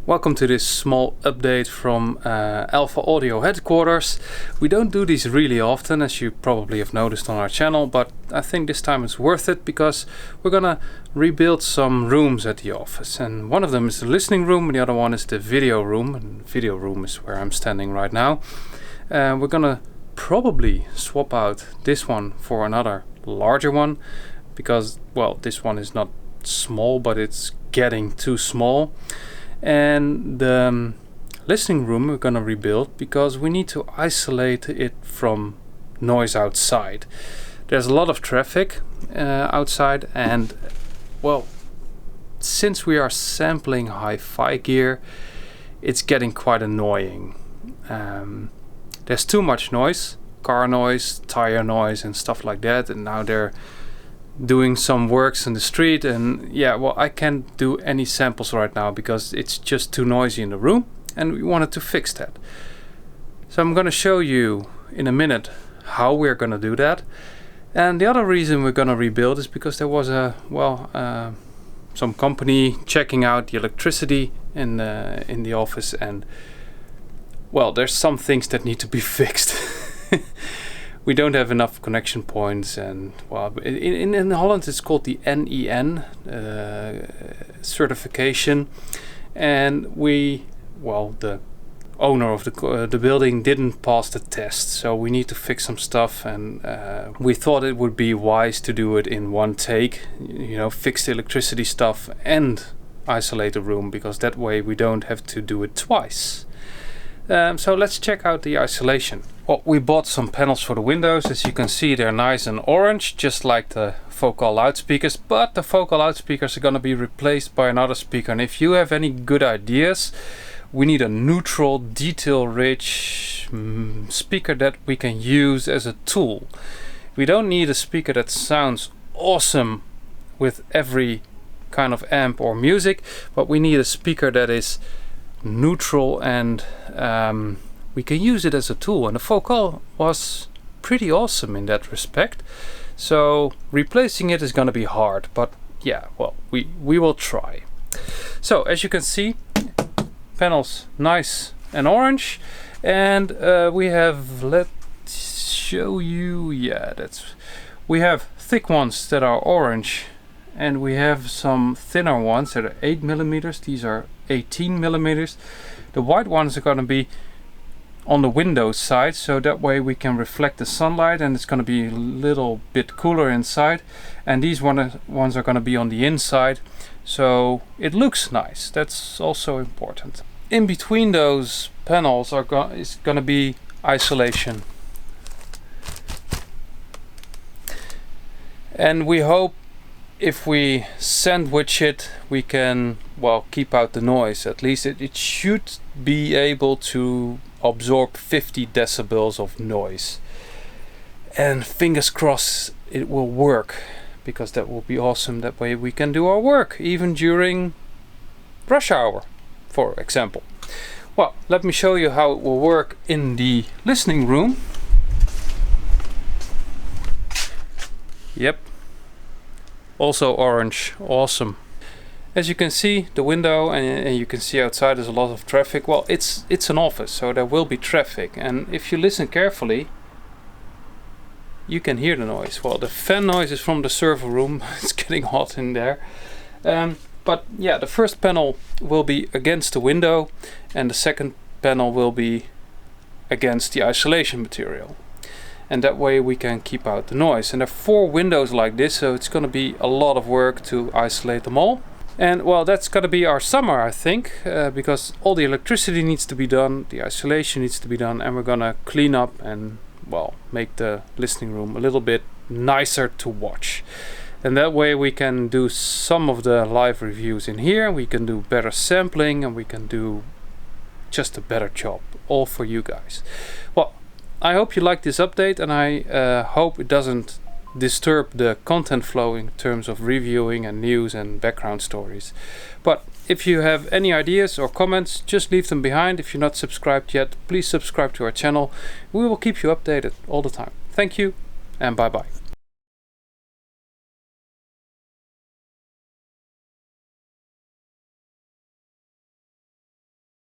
Welcome to this small update from Alpha Audio headquarters. We don't do these really often, as you probably have noticed on our channel, but I think this time it's worth it because we're gonna rebuild some rooms at the office. And one of them is the listening room, and the other one is the video room. And the video room is where I'm standing right now. We're gonna probably swap out this one for another larger one because, well, this one is not small, but it's getting too small. And the listening room we're gonna rebuild because we need to isolate it from noise outside. There's a lot of traffic outside, and well, since we are sampling hi-fi gear, it's getting quite annoying. There's too much noise, car noise, tire noise and stuff like that, and now they're doing some works in the street, and yeah, well, I can't do any samples right now because it's just too noisy in the room, and we wanted to fix that. So I'm going to show you in a minute how we're going to do that. And the other reason we're going to rebuild is because there was some company checking out the electricity in the office, and well, there's some things that need to be fixed. We don't have enough connection points, and well, in Holland it's called the NEN certification, and the owner of the building didn't pass the test, so we need to fix some stuff, and we thought it would be wise to do it in one take, you know, fix the electricity stuff and isolate the room, because that way we don't have to do it twice. So let's check out the isolation. Well, we bought some panels for the windows. As you can see, they're nice and orange, just like the Focal loudspeakers, but the Focal loudspeakers are going to be replaced by another speaker. And if you have any good ideas, we need a neutral, detail-rich speaker that we can use as a tool. We don't need a speaker that sounds awesome with every kind of amp or music, but we need a speaker that is neutral, and we can use it as a tool, and the Focal was pretty awesome in that respect. So replacing it is going to be hard, but yeah, well, we will try. So as you can see, panels nice and orange, and we have, let's show you, we have thick ones that are orange, and we have some thinner ones that are 8mm. These are 18mm. The white ones are going to be on the windows side, so that way we can reflect the sunlight, and it's going to be a little bit cooler inside. And these ones are going to be on the inside, so it looks nice. That's also important. In between those panels is going to be isolation, and we hope if we sandwich it, we can, well, keep out the noise. At least it should be able to absorb 50 decibels of noise. And fingers crossed it will work, because that will be awesome. That way we can do our work, even during rush hour, for example. Well, let me show you how it will work in the listening room. Yep. Also orange, awesome. As you can see, the window, and you can see outside there's a lot of traffic. Well, it's an office, so there will be traffic, and if you listen carefully, you can hear the noise. Well, the fan noise is from the server room. It's getting hot in there. But yeah, the first panel will be against the window, and the second panel will be against the isolation material. And that way we can keep out the noise. And there are 4 windows like this, so it's going to be a lot of work to isolate them all. And well, that's going to be our summer, I think, because all the electricity needs to be done, the isolation needs to be done, and we're going to clean up and, well, make the listening room a little bit nicer to watch. And that way we can do some of the live reviews in here, we can do better sampling, and we can do just a better job, all for you guys. Well, I hope you like this update, and I hope it doesn't disturb the content flow in terms of reviewing and news and background stories. But if you have any ideas or comments, just leave them behind. If you're not subscribed yet, please subscribe to our channel. We will keep you updated all the time. Thank you, and bye bye.